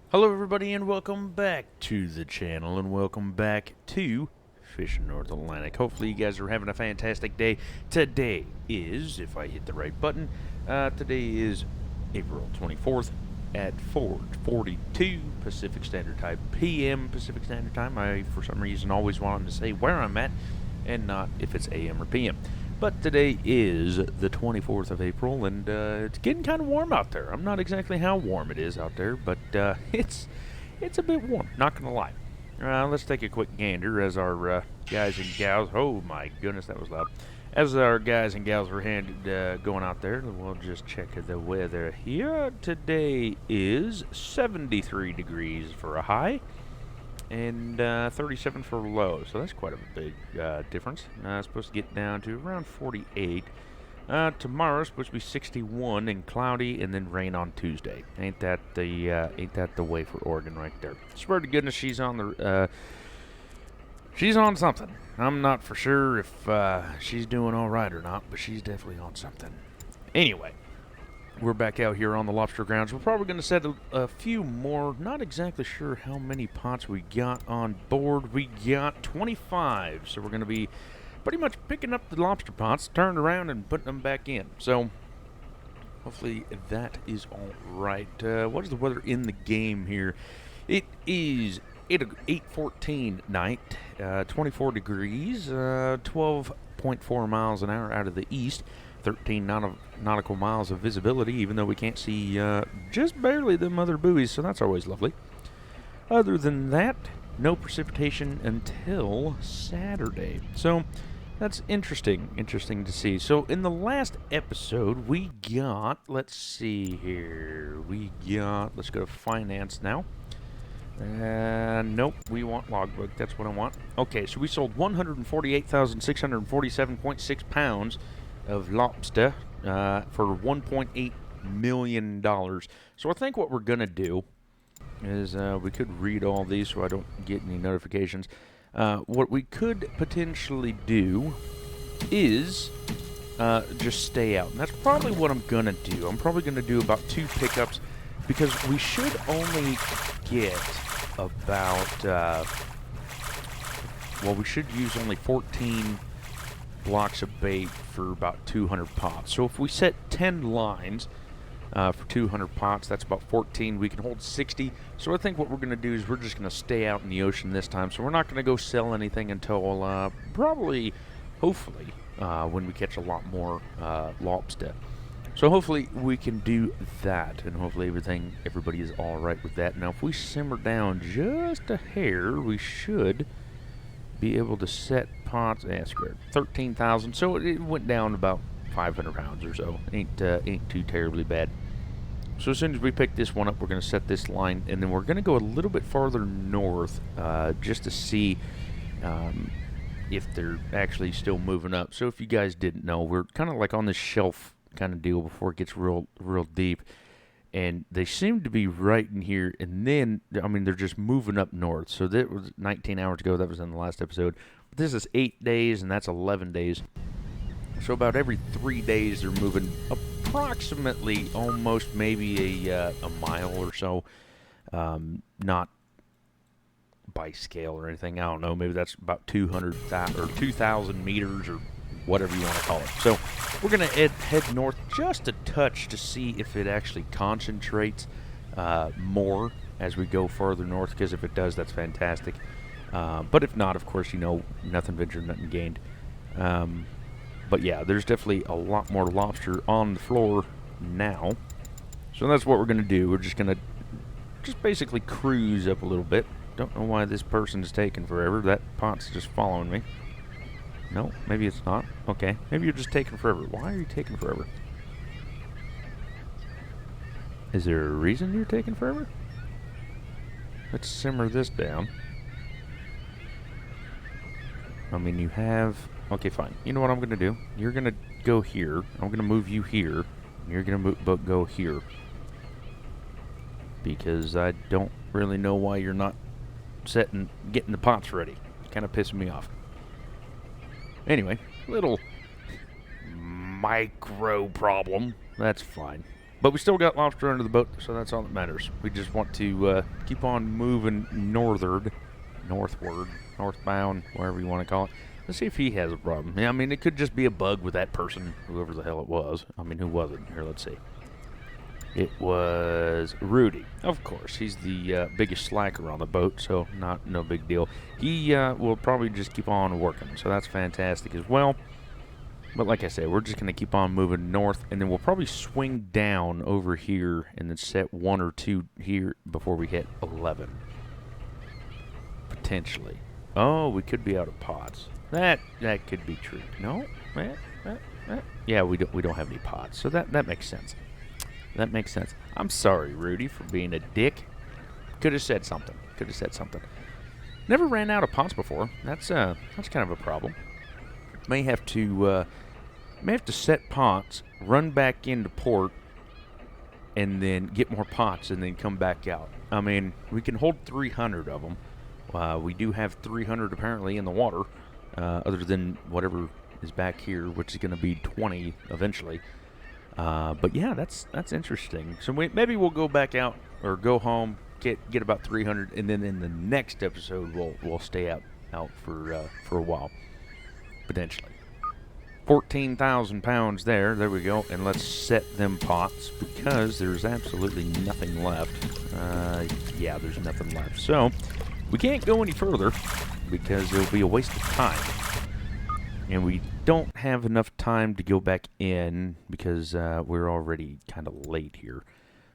Hello everybody and welcome back to the channel and welcome back to Fishing North Atlantic. Hopefully you guys are having a fantastic day. Today is, if I hit the right button, today is April 24th at 4:42 Pacific Standard Time, PM Pacific Standard Time. I, for some reason, always wanted to say where I'm at and not if it's AM or PM. But today is the 24th of April, and it's getting kind of warm out there. I'm not exactly how warm it is out there, but it's a bit warm, not going to lie. Let's take a quick gander as our guys and gals... Oh, my goodness, that was loud. As our guys and gals are going out there, we'll just check the weather here. Today is 73 degrees for a high and 37 for low, so that's quite a big difference. It's supposed to get down to around 48. Tomorrow's supposed to be 61 and cloudy, and then rain on Tuesday. Ain't that the way for Oregon right there? Swear to goodness, she's on something. I'm not for sure if she's doing all right or not, but she's definitely on something. Anyway, we're back out here on the lobster grounds. We're probably going to set a few more. Not exactly sure how many pots we got on board. We got 25, so we're going to be pretty much picking up the lobster pots, turning around, and putting them back in. So hopefully that is all right. What is the weather in the game here? It is 8:14 night, 24 degrees, 12.4 miles an hour out of the east. 13 nautical miles of visibility, even though we can't see just barely them other buoys, so that's always lovely. Other than that, no precipitation until Saturday. So that's interesting to see. So in the last episode, we got, let's see here, let's go to finance now. Nope, we want logbook, that's what I want. Okay, so we sold 148,647.6 pounds of lobster for $1.8 million. So I think what we're going to do is we could read all these so I don't get any notifications. What we could potentially do is just stay out. And that's probably what I'm going to do. I'm probably going to do about 2 pickups because we should only get about, we should use only 14 blocks of bait for about 200 pots. So if we set 10 lines for 200 pots, that's about 14. We can hold 60. So I think what we're going to do is we're just going to stay out in the ocean this time. So we're not going to go sell anything until hopefully, when we catch a lot more lobster. So hopefully we can do that, and hopefully everybody is all right with that. Now if we simmer down just a hair, we should be able to set pots. Squared 13,000, so it went down about 500 pounds or so. Ain't too terribly bad. So as soon as we pick this one up, we're going to set this line, and then we're going to go a little bit farther north just to see if they're actually still moving up. So if you guys didn't know, we're kind of like on this shelf kind of deal before it gets real deep. And they seem to be right in here, and then, I mean, they're just moving up north. So that was 19 hours ago. That was in the last episode. But this is 8 days, and that's 11 days. So about every 3 days, they're moving approximately almost maybe a mile or so. Not by scale or anything. I don't know. Maybe that's about 200,000 or 2,000 meters or whatever you want to call it. So we're going to head north just a touch to see if it actually concentrates more as we go further north, because if it does, that's fantastic. But if not, of course, nothing ventured, nothing gained. But yeah, there's definitely a lot more lobster on the floor now. So that's what we're going to do. We're just going to basically cruise up a little bit. Don't know why this person's taking forever. That pot's just following me. No, maybe it's not. Okay, maybe you're just taking forever. Why are you taking forever? Is there a reason you're taking forever? Let's simmer this down. I mean, you have... Okay, fine. You know what I'm going to do? You're going to go here. I'm going to move you here. You're going to go here. Because I don't really know why you're not getting the pots ready. It's kind of pissing me off. Anyway, little micro problem. That's fine. But we still got lobster under the boat, so that's all that matters. We just want to keep on moving northward, northbound, wherever you want to call it. Let's see if he has a problem. Yeah, I mean, it could just be a bug with that person, whoever the hell it was. I mean, who was it? Here, let's see. It was Rudy. Of course, he's the biggest slacker on the boat, so no big deal. He will probably just keep on working, so that's fantastic as well. But like I said, we're just going to keep on moving north, and then we'll probably swing down over here and then set 1 or 2 here before we hit 11. Potentially. Oh, we could be out of pots. That could be true. No? Yeah, we don't have any pots, so that makes sense. That makes sense. I'm sorry, Rudy, for being a dick. Could have said something. Never ran out of pots before. That's kind of a problem. May have to set pots, run back into port, and then get more pots, and then come back out. I mean, we can hold 300 of them. We do have 300 apparently in the water, other than whatever is back here, which is going to be 20 eventually. But yeah, that's interesting. So maybe we'll go back out or go home, get about 300, and then in the next episode we'll stay out for a while, potentially. 14,000 pounds there we go, and let's set them pots because there's absolutely nothing left. Yeah, there's nothing left, so we can't go any further because it'll be a waste of time, and we don't have enough time to go back in because we're already kind of late here.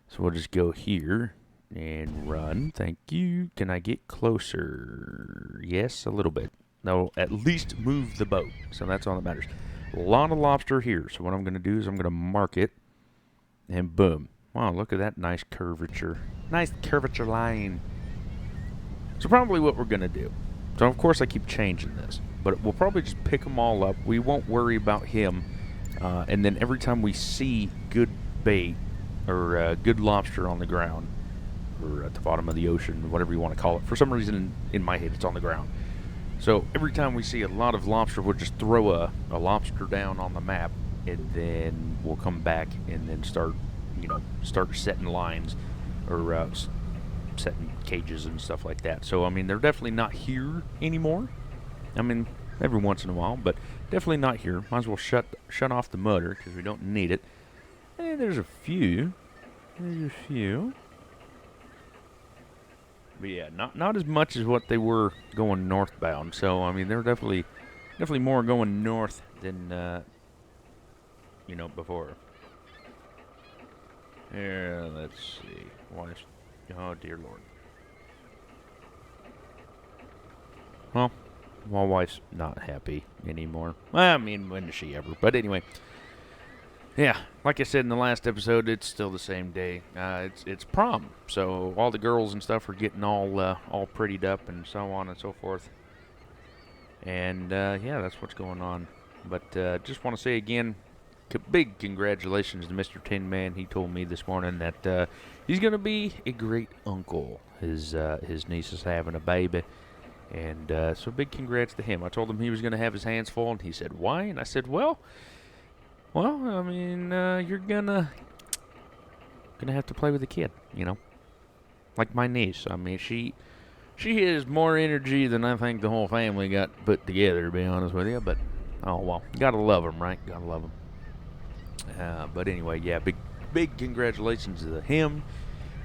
So we'll just go here and run. Thank you. Can I get closer? Yes, a little bit. That'll at least move the boat, so that's all that matters. A lot of lobster here, so what I'm going to do is I'm going to mark it, and boom. Wow, look at that nice curvature. Nice curvature line. So probably what we're going to do. So of course I keep changing this, but we'll probably just pick them all up. We won't worry about him, and then every time we see good bait or good lobster on the ground, or at the bottom of the ocean, whatever you want to call it. For some reason in my head it's on the ground. So every time we see a lot of lobster, we'll just throw a lobster down on the map, and then we'll come back and then start setting lines or setting cages and stuff like that. So I mean, they're definitely not here anymore. I mean, every once in a while, but definitely not here. Might as well shut off the motor because we don't need it. And there's a few. But yeah, not as much as what they were going northbound. So I mean, they're definitely more going north than before. Here, let's see. Oh dear Lord. Well, my wife's not happy anymore. Well, I mean, when is she ever? But anyway. Yeah, like I said in the last episode, it's still the same day. It's prom, so all the girls and stuff are getting all prettied up and so on and so forth. And yeah, that's what's going on. But just want to say again, big congratulations to Mr. Tin Man. He told me this morning that he's gonna be a great uncle. His niece is having a baby, and so big congrats to him. I told him he was gonna have his hands full, and he said, "Why?" And I said, Well, I mean, you're gonna have to play with the kid, like my niece. I mean, she has more energy than I think the whole family got put together, to be honest with you. But oh well, gotta love them, right? Gotta love them. But anyway, yeah, big congratulations to him,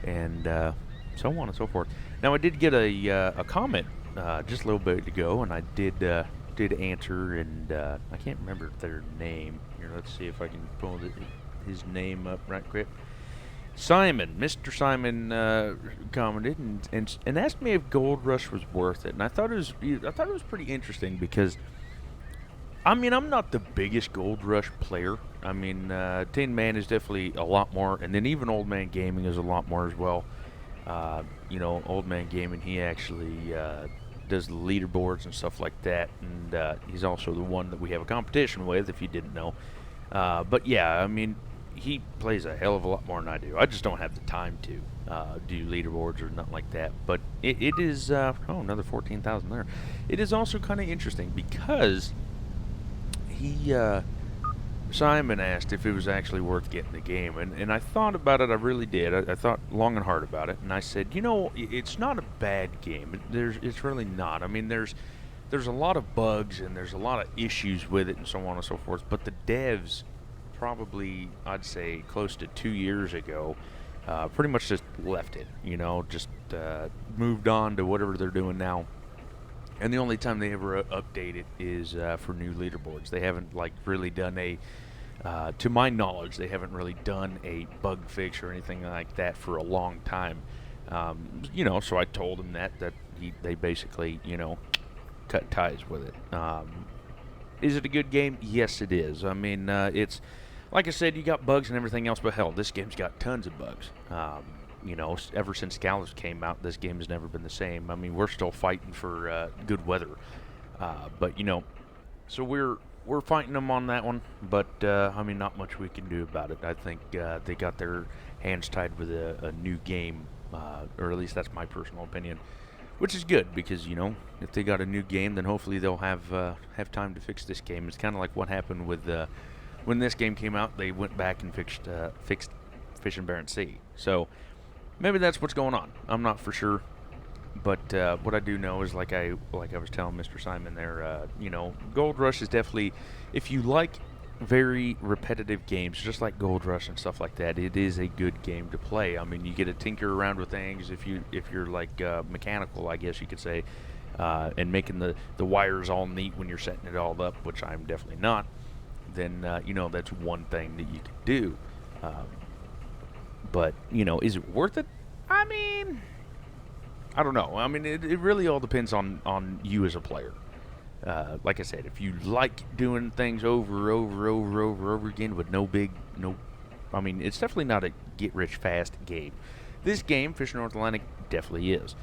and so on and so forth. Now I did get a comment just a little bit ago, and I did answer, and I can't remember their name. Here, let's see if I can pull his name up right quick. Mr. Simon commented and asked me if Gold Rush was worth it, and I thought it was pretty interesting because, I mean, I'm not the biggest Gold Rush player. I mean, Tin Man is definitely a lot more, and then even Old Man Gaming is a lot more as well. Old Man Gaming, he actually does the leaderboards and stuff like that, and he's also the one that we have a competition with, if you didn't know. But yeah, I mean, he plays a hell of a lot more than I do. I just don't have the time to do leaderboards or nothing like that. But it is another 14,000 there. It is also kind of interesting because he Simon asked if it was actually worth getting the game, and I thought about it. I really did. I thought long and hard about it, and I said, you know, it's not a bad game. It's really not. I mean, there's a lot of bugs and there's a lot of issues with it and so on and so forth. But the devs, probably I'd say close to 2 years ago, pretty much just left it. You know, just moved on to whatever they're doing now. And the only time they ever update it is for new leaderboards. They haven't like really done a, to my knowledge, they haven't really done a bug fix or anything like that for a long time. You know, so I told him that they basically, you know, cut ties with it. Is it a good game? Yes, it is. I mean, it's like I said, you got bugs and everything else, but hell, this game's got tons of bugs. You know, ever since Gallus came out, this game has never been the same. I mean, we're still fighting for good weather, but you know, so we're fighting them on that one. But I mean, not much we can do about it. I think they got their hands tied with a new game, or at least that's my personal opinion, which is good because you know, if they got a new game, then hopefully they'll have time to fix this game. It's kind of like what happened with when this game came out. They went back and fixed Fish and Barents Sea. So maybe that's what's going on. I'm not for sure, but what I do know is like I was telling Mr. Simon there, you know, Gold Rush is definitely, if you like very repetitive games, just like Gold Rush and stuff like that, it is a good game to play. I mean, you get to tinker around with things if you're like mechanical, I guess you could say, and making the wires all neat when you're setting it all up, which I'm definitely not. Then you know, that's one thing that you can do. But, you know, is it worth it? I mean, I don't know. I mean, it really all depends on you as a player. Like I said, if you like doing things over again with no, I mean, it's definitely not a get-rich-fast game. This game, Fishing North Atlantic, definitely is.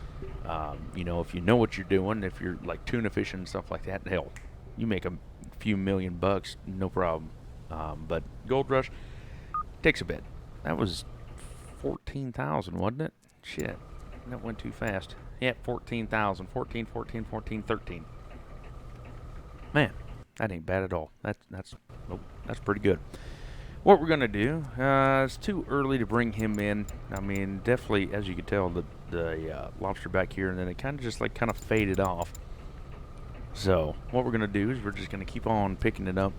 You know, if you know what you're doing, if you're, like, tuna fishing and stuff like that, hell, you make a few $1,000,000, no problem. But Gold Rush takes a bit. That was 14,000, wasn't it? Shit, that went too fast. Yeah, 14,000. 14, 14, 14, 13. Man, that ain't bad at all. That's pretty good. What we're gonna do? It's too early to bring him in. I mean, definitely, as you can tell, the lobster back here, and then it kind of just like faded off. So what we're gonna do is we're just gonna keep on picking up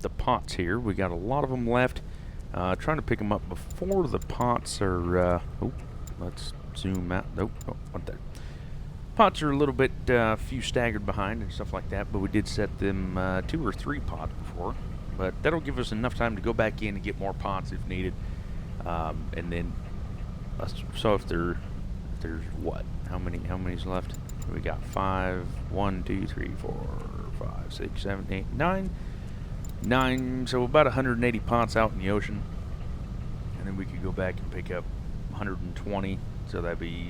the pots here. We got a lot of them left. Trying to pick them up before the pots are, let's zoom out. Nope, not there. Pots are a little bit, few staggered behind and stuff like that, but we did set them 2 or 3 pots before. But that'll give us enough time to go back in and get more pots if needed. And then, so if there's what? How many's left? We got 5, 1, 2, 3, 4, 5, 6, 7, 8, 9. 9, so about 180 pots out in the ocean, and then we could go back and pick up 120, so that'd be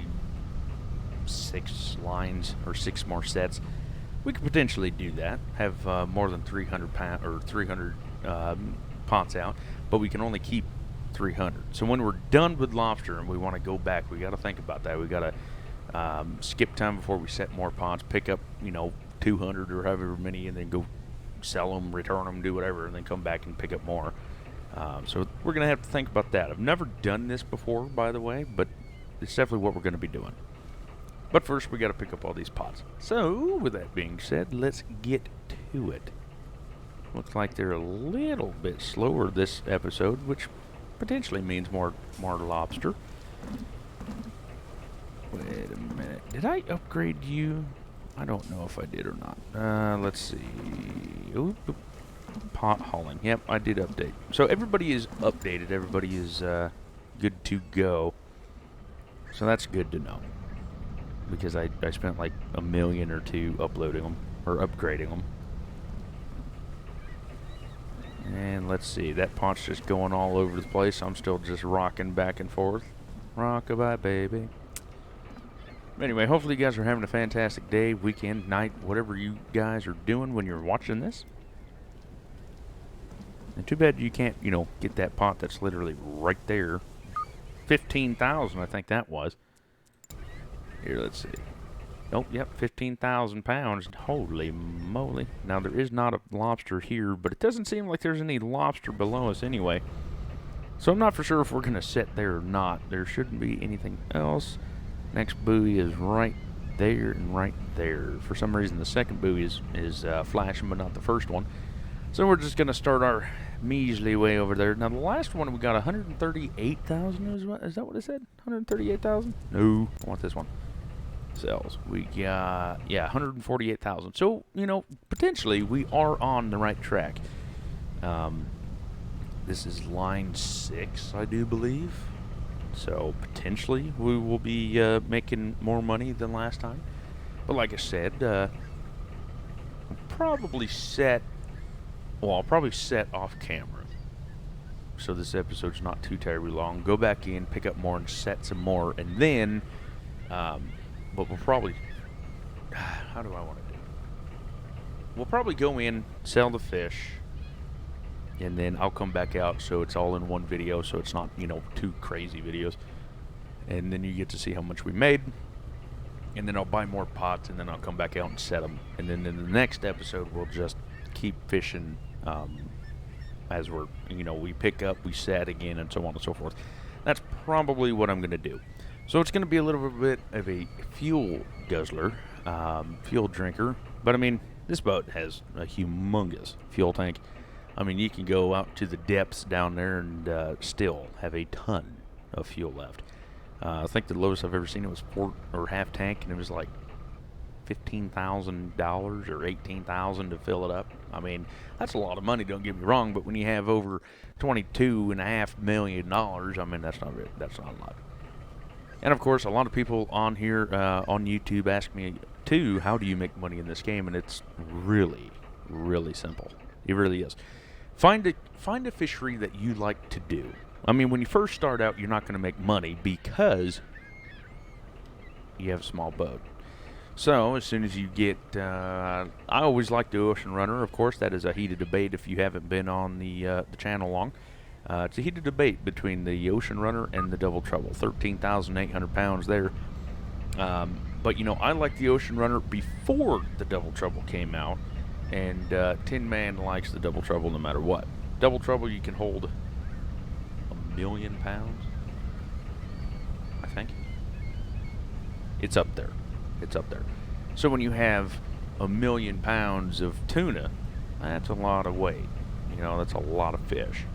6 lines or 6 more sets. We could potentially do that, have more than 300 pots out, but we can only keep 300. So when we're done with lobster and we want to go back, we got to think about that. We got to skip time before we set more pots, pick up, you know, 200 or however many, and then go sell them, return them, do whatever, and then come back and pick up more. So we're going to have to think about that. I've never done this before, by the way, but it's definitely what we're going to be doing. But first, we got to pick up all these pots. So, with that being said, let's get to it. Looks like they're a little bit slower this episode, which potentially means more lobster. Wait a minute. Did I upgrade you? I don't know if I did or not. Let's see. Oop. Pot hauling. Yep, I did update. So everybody is updated. Everybody is good to go. So that's good to know. Because I spent like $1 million or $2 million uploading them. Or upgrading them. And let's see. That pot's just going all over the place. I'm still just rocking back and forth. Rockabye, baby. Anyway, hopefully you guys are having a fantastic day, weekend, night, whatever you guys are doing when you're watching this. And too bad you can't, you know, get that pot that's literally right there. 15,000, I think that was. Here, let's see. Oh, yep, 15,000 pounds. Holy moly. Now, there is not a lobster here, but it doesn't seem like there's any lobster below us anyway. So I'm not for sure if we're going to set there or not. There shouldn't be anything else. Next buoy is right there and right there. For some reason, the second buoy is flashing, but not the first one. So we're just going to start our measly way over there. Now, the last one, we got 138,000. Is that what it said? 138,000? No, I want this one. Cells. We got, yeah, 148,000. So, you know, potentially we are on the right track. This is line 6, I do believe. So potentially we will be making more money than last time. But like I said, I'll probably set off camera. So this episode's not too terribly long. Go back in, pick up more, and set some more. And then, but we'll probably, how do I want to do it? We'll probably go in, sell the fish, and then I'll come back out so it's all in one video, so it's not, you know, two crazy videos. And then you get to see how much we made. And then I'll buy more pots, and then I'll come back out and set them. And then in the next episode, we'll just keep fishing as we're, you know, we pick up, we set again, and so on and so forth. That's probably what I'm going to do. So it's going to be a little bit of a fuel guzzler, fuel drinker. But, I mean, this boat has a humongous fuel tank. I mean, you can go out to the depths down there and still have a ton of fuel left. I think the lowest I've ever seen it was half tank, and it was like $15,000 or $18,000 to fill it up. I mean, that's a lot of money. Don't get me wrong, but when you have over $22.5 million, I mean, that's not a lot. And of course, a lot of people on here on YouTube ask me too, how do you make money in this game? And it's really, really simple. It really is. Find a fishery that you like to do. I mean, when you first start out, you're not going to make money because you have a small boat. So as soon as you get, I always like the Ocean Runner. Of course, that is a heated debate if you haven't been on the channel long. It's a heated debate between the Ocean Runner and the Double Trouble. 13,800 pounds there. But, you know, I like the Ocean Runner before the Double Trouble came out. And Tin Man likes the Double Trouble no matter what. Double Trouble, you can hold 1,000,000 pounds, I think. It's up there. It's up there. So when you have 1,000,000 pounds of tuna, that's a lot of weight. You know, that's a lot of fish.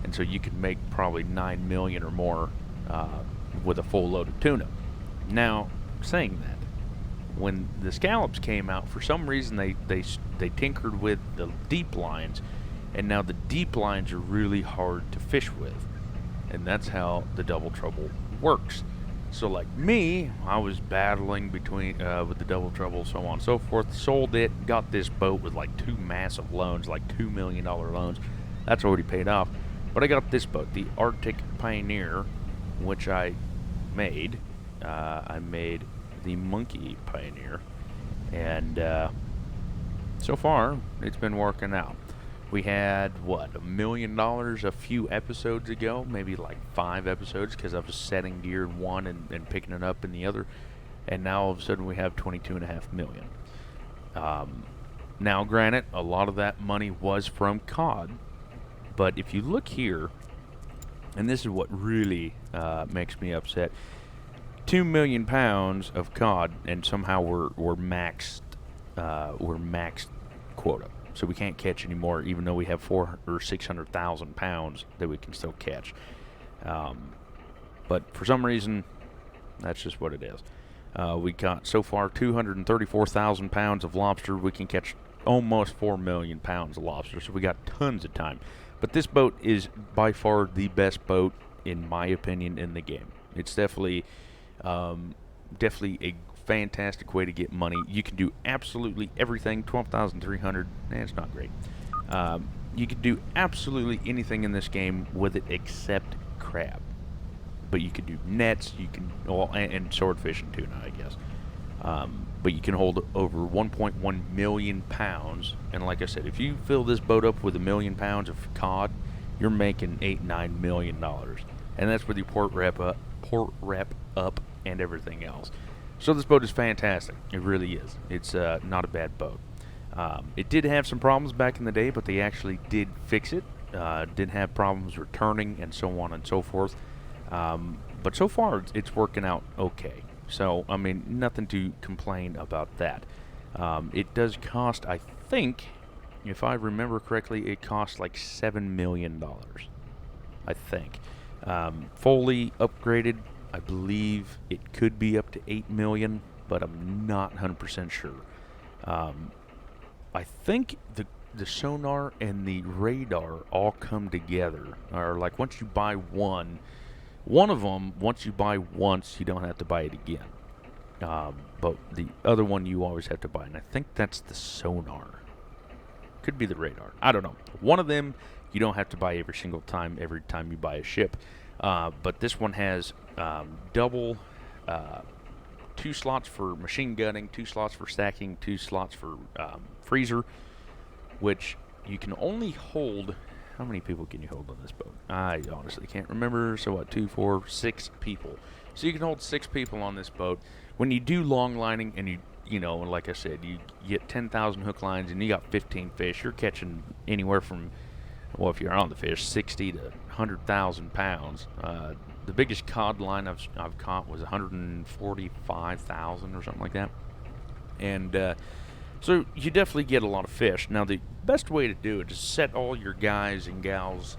And so you can make probably 9 million or more with a full load of tuna. Now, saying that, when the scallops came out, for some reason they tinkered with the deep lines, and now the deep lines are really hard to fish with, and that's how the Double Trouble works. So like me, I was battling between with the Double Trouble, so on and so forth. Sold it, got this boat with like 2 massive loans, like $2 million loans. That's already paid off. But I got this boat, the Arctic Pioneer, which I made. I made the Monkey Pioneer, and so far it's been working out. We had what, $1 million a few episodes ago, maybe like 5 episodes, because I was setting gear in one and picking it up in the other, and now all of a sudden we have 22.5 million. Now granted, a lot of that money was from COD, but if you look here, and this is what really makes me upset, 2 million pounds of cod, and somehow we're maxed quota, so we can't catch any more, even though we have 400,000 or 600,000 pounds that we can still catch. But for some reason, that's just what it is. We got so far 234,000 pounds of lobster. We can catch almost 4 million pounds of lobster, so we got tons of time. But this boat is by far the best boat, in my opinion, in the game. It's definitely a fantastic way to get money. You can do absolutely everything. 12,300, it's not great. You can do absolutely anything in this game with it except crab. But you can do nets, you can, well, and swordfish and tuna, I guess. But you can hold over 1.1 million pounds. And like I said, if you fill this boat up with 1 million pounds of cod, you're making $8-9 million. And that's with your port wrap up and everything else. So this boat is fantastic. It really is. It's not a bad boat. It did have some problems back in the day, but they actually did fix it. Did have problems returning and so on and so forth. But so far, it's working out okay. So, I mean, nothing to complain about that. It does cost, I think, if I remember correctly, it costs like $7 million. I think. Fully upgraded, I believe it could be up to $8 million, but I'm not 100% sure. I think the sonar and the radar all come together. Or like once you buy one of them, once you buy once, you don't have to buy it again. But the other one you always have to buy, and I think that's the sonar. Could be the radar. I don't know. One of them you don't have to buy every time you buy a ship. But this one has double 2 slots for machine gunning, 2 slots for stacking, 2 slots for freezer, which you can only hold. How many people can you hold on this boat? I honestly can't remember. So what, 2, 4, 6 people. So you can hold 6 people on this boat. When you do long lining and you know, like I said, you get 10,000 hook lines and you got 15 fish, you're catching anywhere from, well, if you're on the fish, 60 to 100,000 pounds. The biggest cod line I've caught was 145,000 or something like that. And so you definitely get a lot of fish. Now, the best way to do it is set all your guys and gals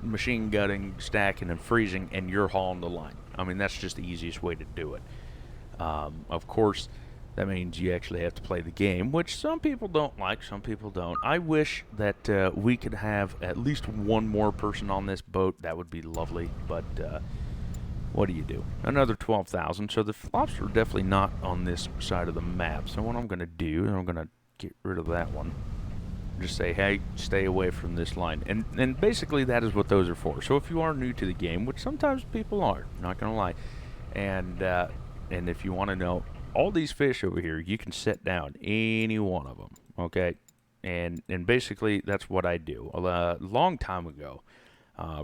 machine gutting, stacking, and freezing, and you're hauling the line. I mean, that's just the easiest way to do it. Of course, that means you actually have to play the game, which some people don't like, some people don't. I wish that we could have at least one more person on this boat. That would be lovely, but what do you do? Another 12,000, so the lobster are definitely not on this side of the map. So what I'm going to do is I'm going to get rid of that one. Just say, hey, stay away from this line. And basically that is what those are for. So if you are new to the game, which sometimes people are, not going to lie, and if you want to know, all these fish over here, you can set down any one of them, okay? And basically, that's what I do. A long time ago,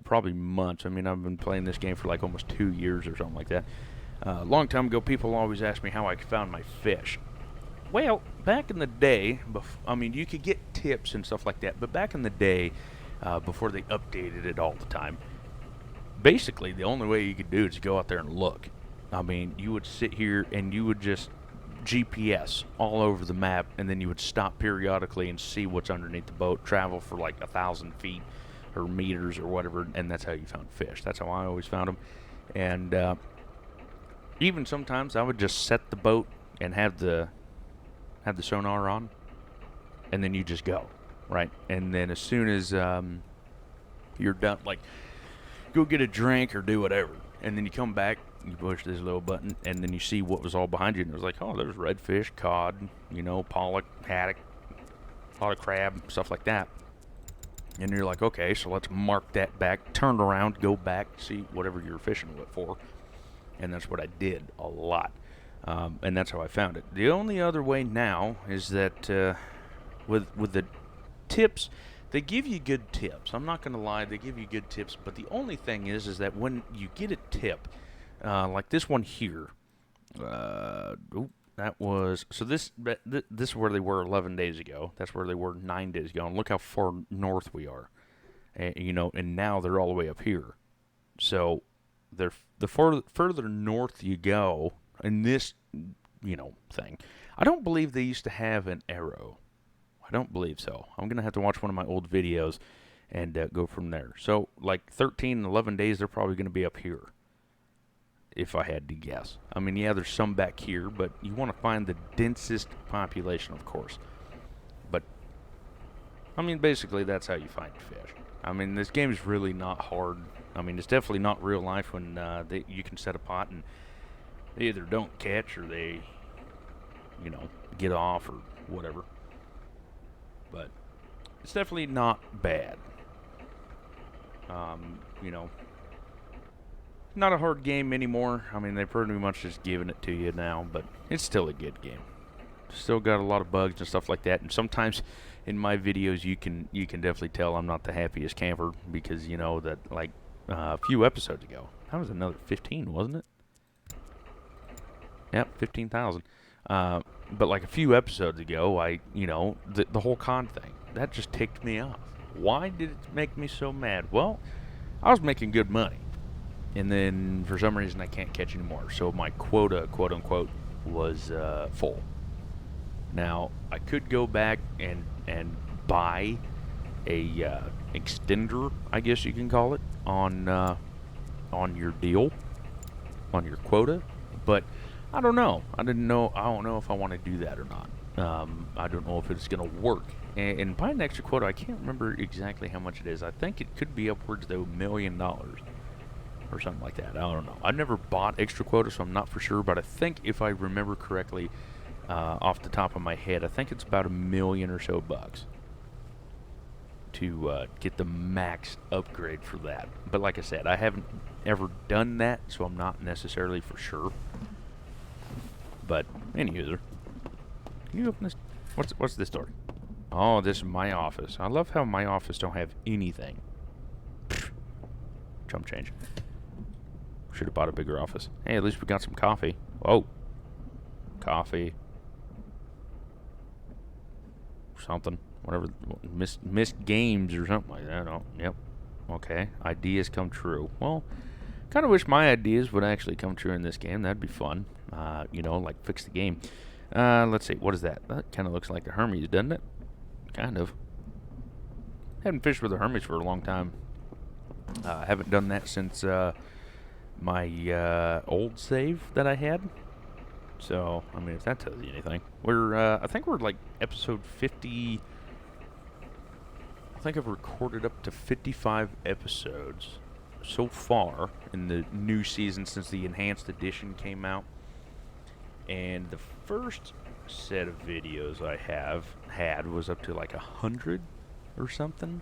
probably months. I mean, I've been playing this game for like almost 2 years or something like that. A long time ago, people always ask me how I found my fish. Well, back in the day, I mean, you could get tips and stuff like that, but back in the day, before they updated it all the time, basically, the only way you could do it is go out there and look. I mean, you would sit here and you would just GPS all over the map, and then you would stop periodically and see what's underneath the boat, travel for like 1,000 feet or meters or whatever, and that's how you found fish. That's how I always found them. And even sometimes I would just set the boat and have the sonar on, and then you just go, right? And then as soon as you're done, like, go get a drink or do whatever, and then you come back, you push this little button, and then you see what was all behind you, and it was like, oh, there's redfish, cod, you know, pollock, haddock, a lot of crab, stuff like that. And you're like, okay, so let's mark that back, turn around, go back, see whatever you're fishing for. And that's what I did a lot. And that's how I found it. The only other way now is that with the tips, they give you good tips. I'm not going to lie, they give you good tips, but the only thing is that when you get a tip, like this one here, that was, so this is where they were 11 days ago. That's where they were 9 days ago. And look how far north we are. And, you know, and now they're all the way up here. So the further north you go in this, you know, thing. I don't believe they used to have an arrow. I don't believe so. I'm going to have to watch one of my old videos and go from there. So like 13, 11 days, they're probably going to be up here, if I had to guess. I mean, yeah, there's some back here, but you want to find the densest population, of course. But, I mean, basically, that's how you find fish. I mean, this game is really not hard. I mean, it's definitely not real life when you can set a pot and they either don't catch or they, you know, get off or whatever. But it's definitely not bad. You know, not a hard game anymore. I mean, they're pretty much just giving it to you now, but it's still a good game. Still got a lot of bugs and stuff like that, and sometimes in my videos you can definitely tell I'm not the happiest camper because, you know, that like a few episodes ago, that was another 15, wasn't it? Yep, 15,000. But like a few episodes ago, the whole con thing, that just ticked me off. Why did it make me so mad? Well, I was making good money. And then for some reason I can't catch anymore. So my quota, quote unquote, was full. Now, I could go back and buy a extender, I guess you can call it, on your deal, on your quota, but I don't know. I don't know if I want to do that or not. I don't know if it's going to work. And buying an extra quota, I can't remember exactly how much it is. I think it could be upwards of $1 million or something like that. I don't know. I've never bought extra quota, so I'm not for sure, but I think if I remember correctly, off the top of my head, I think it's about $1 million or so bucks to get the max upgrade for that. But like I said, I haven't ever done that, so I'm not necessarily for sure. But anywho, can you open this? What's this door? Oh, this is my office. I love how my office don't have anything. Chump change. Should have bought a bigger office. Hey, at least we got some coffee. Whoa. Coffee. Something. Whatever. Missed games or something like that. Oh, yep. Okay. Ideas come true. Well, kind of wish my ideas would actually come true in this game. That'd be fun. Like fix the game. Let's see. What is that? That kind of looks like the Hermes, doesn't it? Kind of. Haven't fished with the Hermes for a long time. I haven't done that since my old save that I had. So, I mean, if that tells you anything. I think we're like episode 50. I think I've recorded up to 55 episodes so far in the new season since the enhanced edition came out. And the first set of videos I had was up to like 100 or something.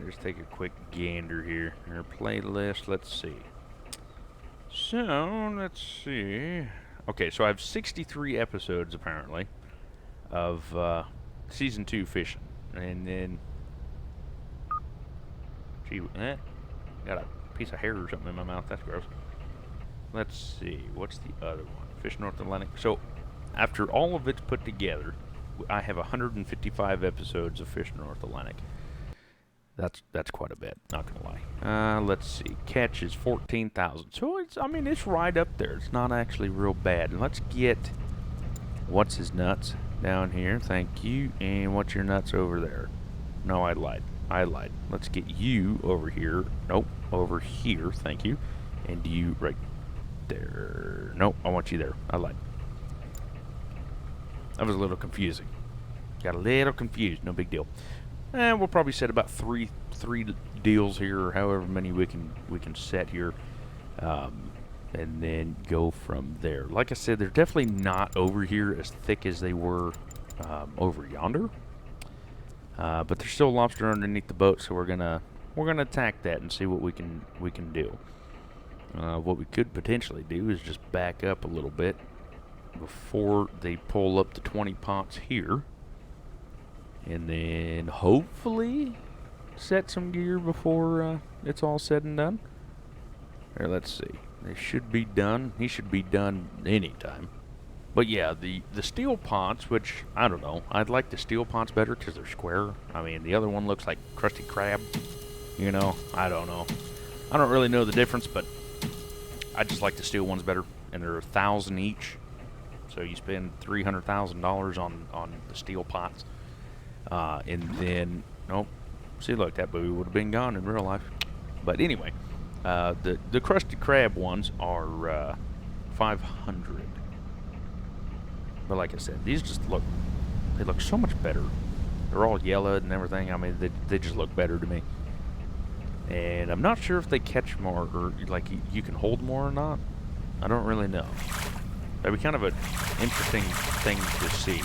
Let's take a quick gander here. Our playlist, let's see. So, let's see. Okay, so I have 63 episodes, apparently, of Season 2 fishing. And then... Gee, got a piece of hair or something in my mouth. That's gross. Let's see. What's the other one? Fish North Atlantic. So, after all of it's put together, I have 155 episodes of Fish North Atlantic. That's quite a bit, not gonna lie. Let's see, catch is 14,000. So it's right up there. It's not actually real bad. And let's get what's his nuts down here. Thank you. And what's your nuts over there? No, I lied. Let's get you over here. Nope, over here. Thank you. And you right there. Nope, I want you there. I lied. That was a little confusing. Got a little confused. No big deal. And we'll probably set about three deals here, or however many we can set here, and then go from there. Like I said, they're definitely not over here as thick as they were over yonder, but there's still lobster underneath the boat, so we're gonna attack that and see what we can do. What we could potentially do is just back up a little bit before they pull up the 20 pots here. And then hopefully set some gear before it's all said and done. Here, let's see. They should be done. He should be done anytime. But yeah, the steel pots, which, I don't know. I'd like the steel pots better because they're square. I mean, the other one looks like Krusty Krab. You know, I don't know. I don't really know the difference, but I just like the steel ones better. And they're $1,000 each. So you spend $300,000 on the steel pots. And then, nope. See, look, that booby would have been gone in real life. But anyway, the Krusty Krab ones are 500. But like I said, these just they look so much better. They're all yellow and everything. I mean, they just look better to me. And I'm not sure if they catch more, or like you can hold more or not. I don't really know. That'd be kind of an interesting thing to see.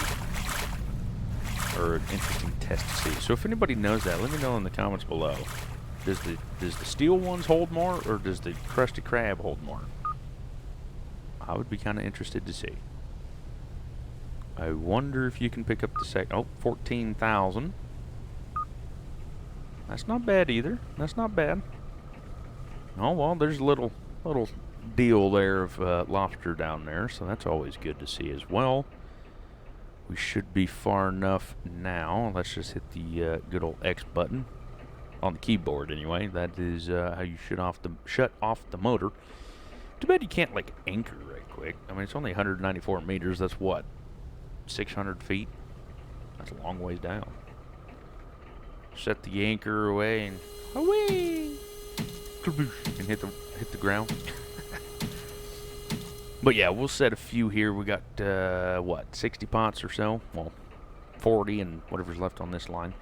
Or an interesting test to see. So if anybody knows that, let me know in the comments below. Does the steel ones hold more, or does the Krusty Krab hold more? I would be kind of interested to see. I wonder if you can pick up the 14,000. That's not bad either. That's not bad. Oh well, there's a little deal there of lobster down there, so that's always good to see as well. We should be far enough now. Let's just hit the good old X button on the keyboard anyway. That is how you shut off the motor. Too bad you can't like anchor right quick. I mean, it's only 194 meters. That's what, 600 feet? That's a long ways down. Set the anchor away and away, and hit the ground. But yeah, we'll set a few here. We got what, 60 pots or so? Well, 40 and whatever's left on this line.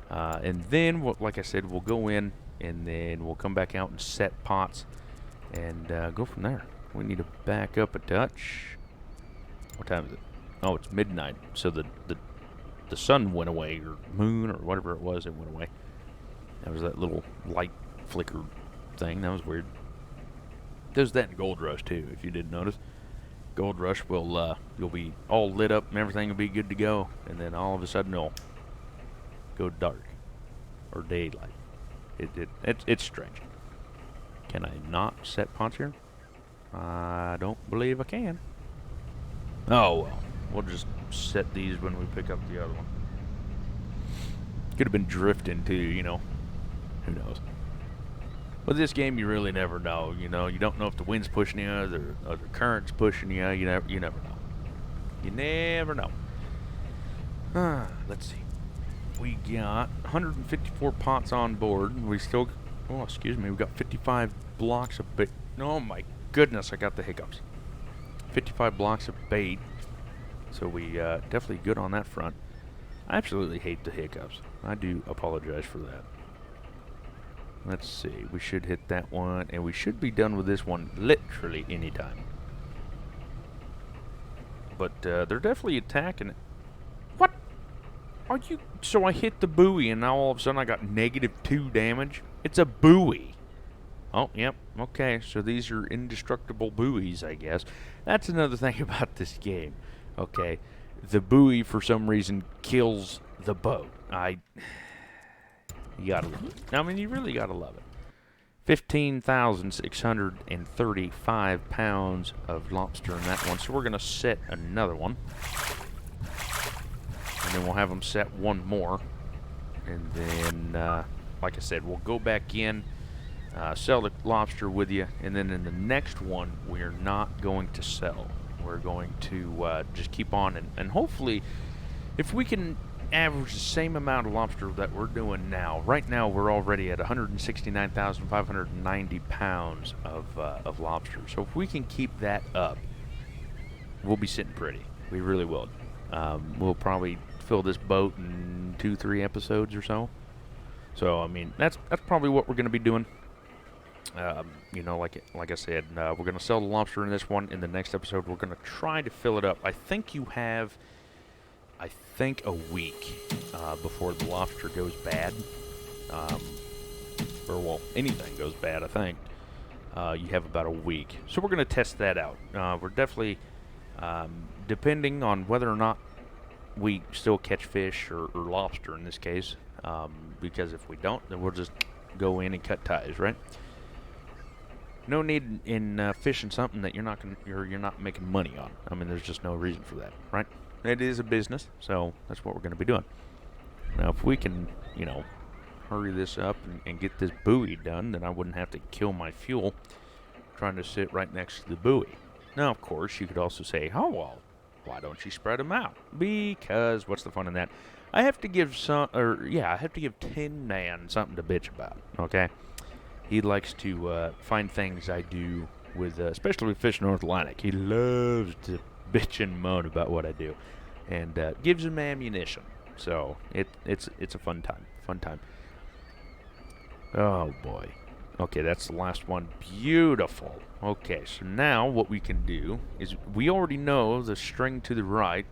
And then, like I said, we'll go in and then we'll come back out and set pots and go from there. We need to back up a touch. What time is it? Oh, it's midnight. So the sun went away, or moon, or whatever it was, it went away. That was that little light flicker thing. That was weird. There's that in Gold Rush too, if you didn't notice. Gold Rush will you'll be all lit up and everything will be good to go, and then all of a sudden it'll go dark or daylight. It's strange. Can I not set pots here? I don't believe I can. Oh well, we'll just set these when we pick up the other one. Could have been drifting too, you know. Who knows? With this game, you really never know. You know, you don't know if the wind's pushing you, or the current's pushing you. You never know. You never know. Let's see. We got 154 pots on board. We still, oh, excuse me, we got 55 blocks of bait. Oh my goodness, I got the hiccups. 55 blocks of bait. So we definitely good on that front. I absolutely hate the hiccups. I do apologize for that. Let's see, we should hit that one, and we should be done with this one literally anytime. But they're definitely attacking it. What? Are you... So I hit the buoy, and now all of a sudden I got -2 damage? It's a buoy. Oh, yep, okay, so these are indestructible buoys, I guess. That's another thing about this game. Okay, the buoy, for some reason, kills the boat. You gotta love it. I mean, you really gotta love it. 15,635 pounds of lobster in that one. So we're gonna set another one, and then we'll have them set one more, and then, like I said, we'll go back in, sell the lobster with you, and then in the next one, we're not going to sell. We're going to just keep on, and hopefully, if we can average the same amount of lobster that we're doing now. Right now, we're already at 169,590 pounds of lobster. So if we can keep that up, we'll be sitting pretty. We really will. We'll probably fill this boat in 2-3 episodes or so. So I mean, that's probably what we're going to be doing. You know, like I said, we're going to sell the lobster in this one. In the next episode, we're going to try to fill it up. I think you have, a week before the lobster goes bad. Or, well, anything goes bad, I think. You have about a week. So we're going to test that out. We're definitely, depending on whether or not we still catch fish or lobster in this case. Because if we don't, then we'll just go in and cut ties, right? No need in fishing something that you're not making money on. I mean, there's just no reason for that, right? It is a business, so that's what we're going to be doing. Now, if we can, you know, hurry this up and get this buoy done, then I wouldn't have to kill my fuel trying to sit right next to the buoy. Now, of course, you could also say, oh, well, why don't you spread them out? Because what's the fun in that? I have to give Tin Man something to bitch about, okay? He likes to find things I do with, especially with Fish North Atlantic. He loves to bitch and moan about what I do, and gives him ammunition. So it's a fun time. Oh boy. Okay, that's the last one. Beautiful. Okay, so now what we can do is we already know the string to the right,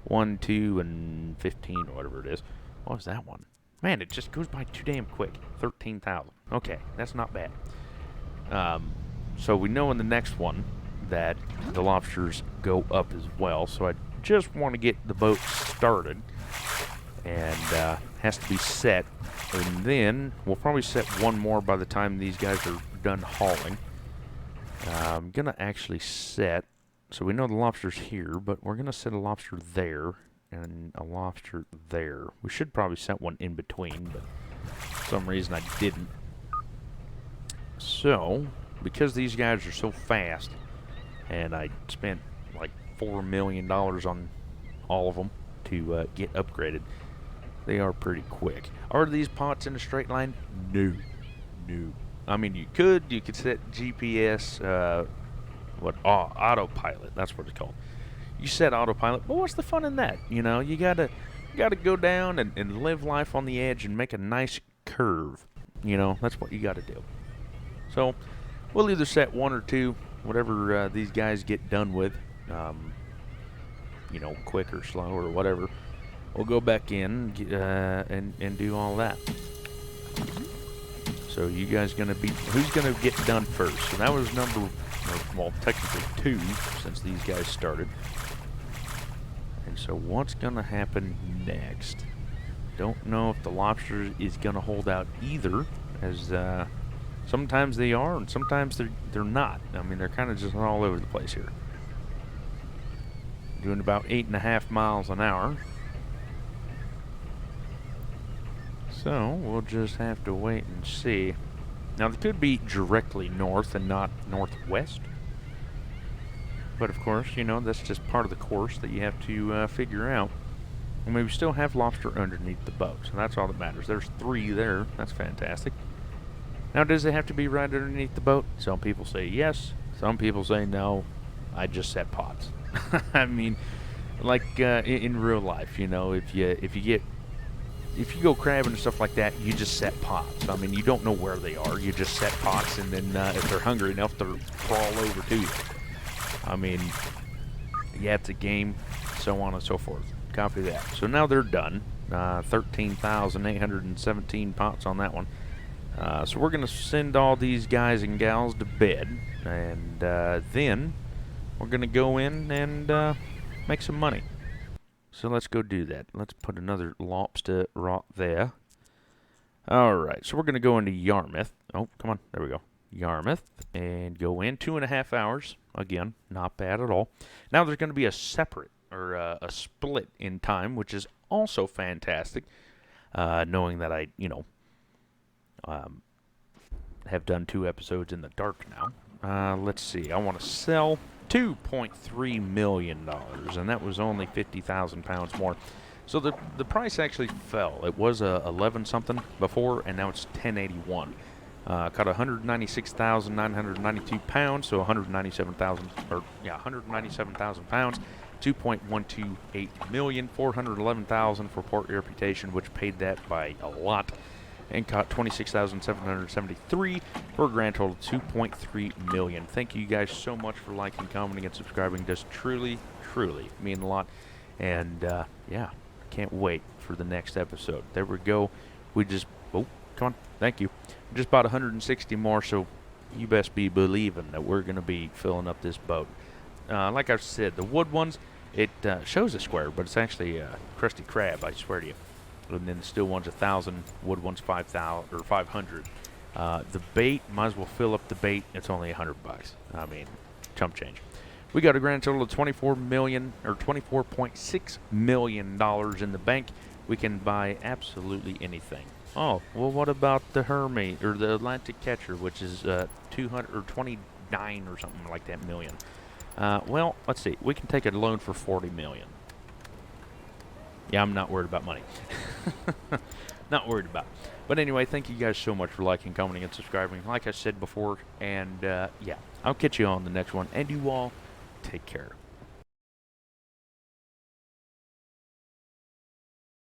1, 2, and 15, or whatever it is. What was that one? Man, it just goes by too damn quick. 13,000. Okay, that's not bad. So we know in the next one that the lobsters go up as well. So I just want to get the boat started, and has to be set. And then we'll probably set one more by the time these guys are done hauling. I'm going to actually set, so we know the lobster's here, but we're going to set a lobster there and a lobster there. We should probably set one in between, but for some reason I didn't. So, because these guys are so fast, and I spent like $4 million on all of them to get upgraded, they are pretty quick. Are these pots in a straight line? No. No. I mean, you could set GPS, autopilot, that's what it's called. You set autopilot, but what's the fun in that? You know, you gotta go down and live life on the edge and make a nice curve. You know, that's what you gotta do. So, we'll either set one or two, whatever these guys get done with, you know, quick or slow or whatever. We'll go back in and do all that. So you guys gonna be, who's gonna get done first? So that was well, technically 2 since these guys started. And so what's gonna happen next? Don't know if the lobster is gonna hold out either, as sometimes they are and sometimes they're not. I mean, they're kind of just all over the place here. Doing about 8.5 miles an hour. So we'll just have to wait and see. Now they could be directly north and not northwest. But of course, you know, that's just part of the course that you have to figure out. And we still have lobster underneath the boat, so that's all that matters. There's 3 there. That's fantastic. Now, does it have to be right underneath the boat? Some people say yes. Some people say no. I just set pots. I mean, like in real life, you know, if you go crabbing and stuff like that, you just set pots. I mean, you don't know where they are. You just set pots, and then if they're hungry enough, they'll crawl over to you. I mean, yeah, it's a game, so on and so forth. Copy that. So now they're done. 13,817 pots on that one. So we're going to send all these guys and gals to bed, and then we're going to go in and make some money. So let's go do that. Let's put another lobster right there. Alright, so we're going to go into Yarmouth. Oh, come on. There we go. Yarmouth. And go in 2.5 hours. Again, not bad at all. Now there's going to be a separate, or a split in time, which is also fantastic. Knowing that I, you know, have done 2 episodes in the dark now. Let's see. I want to sell $2.3 million, and that was only 50,000 pounds more. So the price actually fell. It was 11 something before, and now it's 1081. Caught 196,992 pounds, so 197,000 pounds. 2.128 million, 411,000 for port reputation, which paid that by a lot, and caught 26,773 for a grand total of 2.3 million. Thank you guys so much for liking, commenting, and subscribing. It does truly mean a lot. And yeah, can't wait for the next episode. There we go. We just, oh, come on, thank you. Just bought 160 more, so you best be believing that we're going to be filling up this boat. Like I said, the wood ones, it shows a square, but it's actually a crusty crab, I swear to you. And then the steel one's 1,000, wood one's 5,000 or 500. The bait, might as well fill up the bait. It's only $100. I mean, chump change. We got a grand total of $24.6 million in the bank. We can buy absolutely anything. Oh, well, what about the Hermes or the Atlantic Catcher, which is 229 or something like that million? Well, let's see. We can take a loan for $40 million. Yeah, I'm not worried about money. Not worried about it. But anyway, thank you guys so much for liking, commenting, and subscribing. Like I said before, and yeah, I'll catch you on the next one. And you all, take care.